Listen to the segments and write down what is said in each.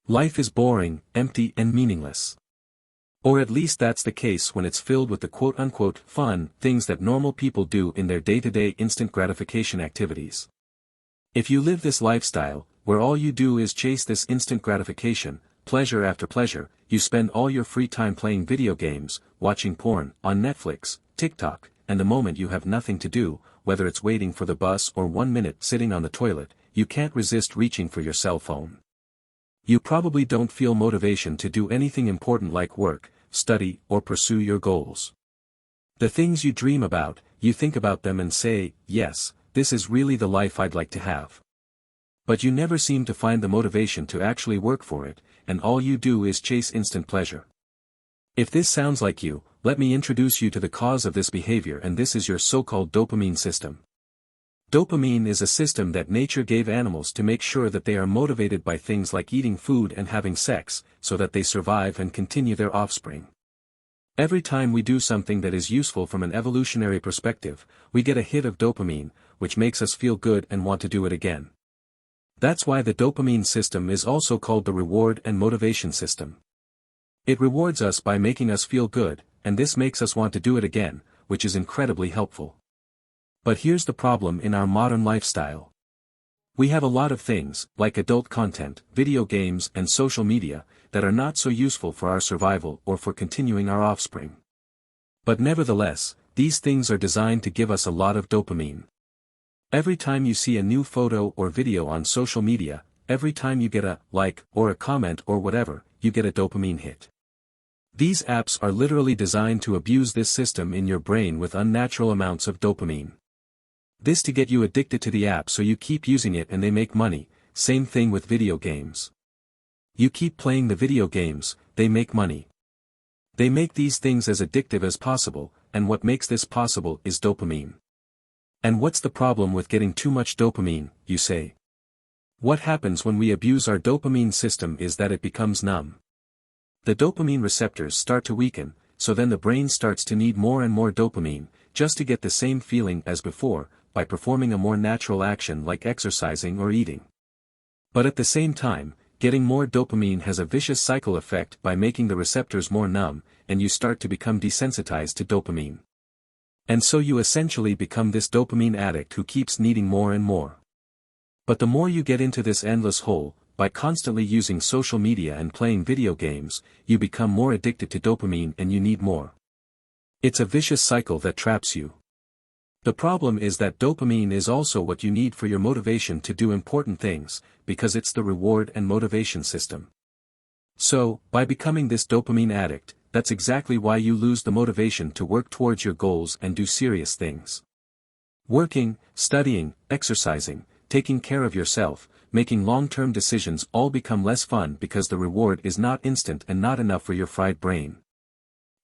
Life is boring, empty and meaningless. Or at least that's the case when it's filled with the quote-unquote fun things that normal people do in their day-to-day instant gratification activities. If you live this lifestyle, where all you do is chase this instant gratification, pleasure after pleasure, you spend all your free time playing video games, watching porn, on Netflix, TikTok, and the moment you have nothing to do, whether it's waiting for the bus or 1 minute sitting on the toilet, you can't resist reaching for your cell phone. You probably don't feel motivation to do anything important like work, study, or pursue your goals. The things you dream about, you think about them and say, yes, this is really the life I'd like to have. But you never seem to find the motivation to actually work for it, and all you do is chase instant pleasure. If this sounds like you, let me introduce you to the cause of this behavior, and this is your so-called dopamine system. Dopamine is a system that nature gave animals to make sure that they are motivated by things like eating food and having sex, so that they survive and continue their offspring. Every time we do something that is useful from an evolutionary perspective, we get a hit of dopamine, which makes us feel good and want to do it again. That's why the dopamine system is also called the reward and motivation system. It rewards us by making us feel good, and this makes us want to do it again, which is incredibly helpful. But here's the problem in our modern lifestyle. We have a lot of things, like adult content, video games and social media, that are not so useful for our survival or for continuing our offspring. But nevertheless, these things are designed to give us a lot of dopamine. Every time you see a new photo or video on social media, every time you get a like or a comment or whatever, you get a dopamine hit. These apps are literally designed to abuse this system in your brain with unnatural amounts of dopamine. This to get you addicted to the app so you keep using it and they make money, same thing with video games. You keep playing the video games, they make money. They make these things as addictive as possible, and what makes this possible is dopamine. And what's the problem with getting too much dopamine, you say? What happens when we abuse our dopamine system is that it becomes numb. The dopamine receptors start to weaken, so then the brain starts to need more and more dopamine, just to get the same feeling as before, by performing a more natural action like exercising or eating. But at the same time, getting more dopamine has a vicious cycle effect by making the receptors more numb, and you start to become desensitized to dopamine. And so you essentially become this dopamine addict who keeps needing more and more. But the more you get into this endless hole, by constantly using social media and playing video games, you become more addicted to dopamine and you need more. It's a vicious cycle that traps you. The problem is that dopamine is also what you need for your motivation to do important things, because it's the reward and motivation system. So, by becoming this dopamine addict, that's exactly why you lose the motivation to work towards your goals and do serious things. Working, studying, exercising, taking care of yourself, making long-term decisions all become less fun because the reward is not instant and not enough for your fried brain.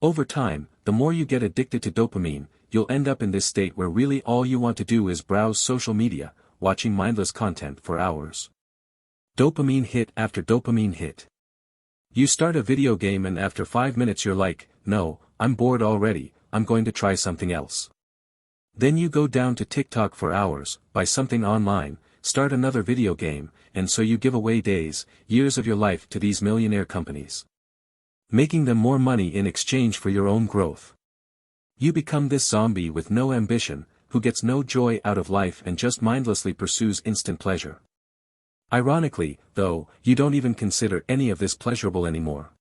Over time, the more you get addicted to dopamine, you'll end up in this state where really all you want to do is browse social media, watching mindless content for hours. Dopamine hit after dopamine hit. You start a video game and after 5 minutes you're like, no, I'm bored already, I'm going to try something else. Then you go down to TikTok for hours, buy something online, start another video game, and so you give away days, years of your life to these millionaire companies, making them more money in exchange for your own growth. You become this zombie with no ambition, who gets no joy out of life and just mindlessly pursues instant pleasure. Ironically, though, you don't even consider any of this pleasurable anymore.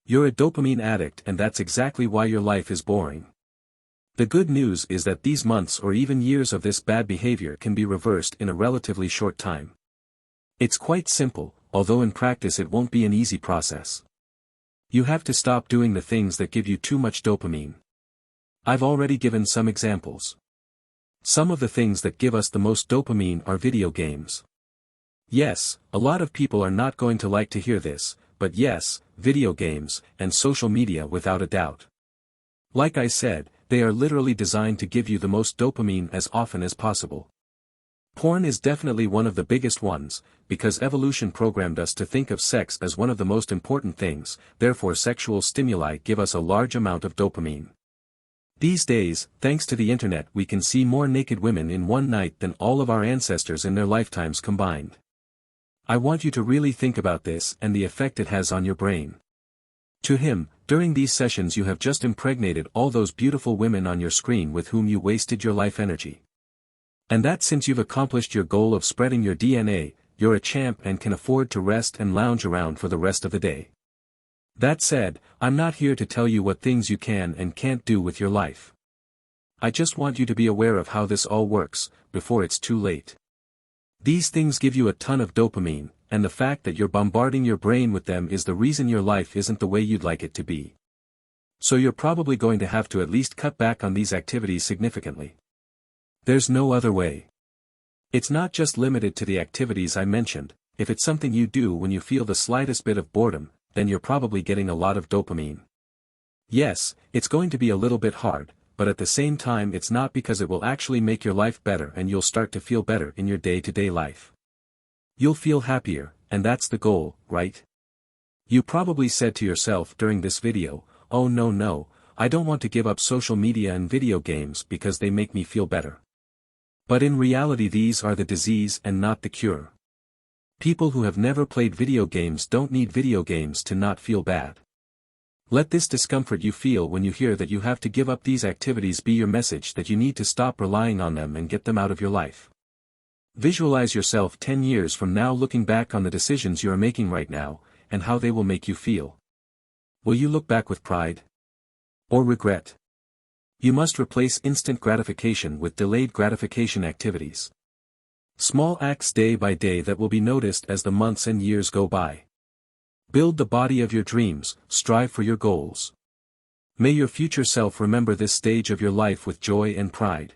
You're a dopamine addict, and that's exactly why your life is boring. The good news is that these months or even years of this bad behavior can be reversed in a relatively short time. It's quite simple, although in practice it won't be an easy process. You have to stop doing the things that give you too much dopamine. I've already given some examples. Some of the things that give us the most dopamine are video games. Yes, a lot of people are not going to like to hear this, but yes, video games, and social media without a doubt. Like I said, they are literally designed to give you the most dopamine as often as possible. Porn is definitely one of the biggest ones, because evolution programmed us to think of sex as one of the most important things, therefore sexual stimuli give us a large amount of dopamine. These days, thanks to the internet, we can see more naked women in one night than all of our ancestors in their lifetimes combined. I want you to really think about this and the effect it has on your brain. To him, during these sessions you have just impregnated all those beautiful women on your screen with whom you wasted your life energy. And that since you've accomplished your goal of spreading your DNA, you're a champ and can afford to rest and lounge around for the rest of the day. That said, I'm not here to tell you what things you can and can't do with your life. I just want you to be aware of how this all works, before it's too late. These things give you a ton of dopamine, and the fact that you're bombarding your brain with them is the reason your life isn't the way you'd like it to be. So you're probably going to have to at least cut back on these activities significantly. There's no other way. It's not just limited to the activities I mentioned. If it's something you do when you feel the slightest bit of boredom, then you're probably getting a lot of dopamine. Yes, it's going to be a little bit hard, but at the same time it's not, because it will actually make your life better and you'll start to feel better in your day-to-day life. You'll feel happier, and that's the goal, right? You probably said to yourself during this video, "Oh no, I don't want to give up social media and video games because they make me feel better." But in reality these are the disease and not the cure. People who have never played video games don't need video games to not feel bad. Let this discomfort you feel when you hear that you have to give up these activities be your message that you need to stop relying on them and get them out of your life. Visualize yourself 10 years from now looking back on the decisions you are making right now, and how they will make you feel. Will you look back with pride? Or regret? You must replace instant gratification with delayed gratification activities. Small acts day by day that will be noticed as the months and years go by. Build the body of your dreams, strive for your goals. May your future self remember this stage of your life with joy and pride.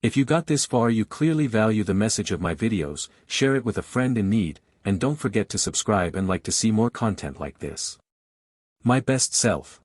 If you got this far, you clearly value the message of my videos. Share it with a friend in need, and don't forget to subscribe and like to see more content like this. My best self.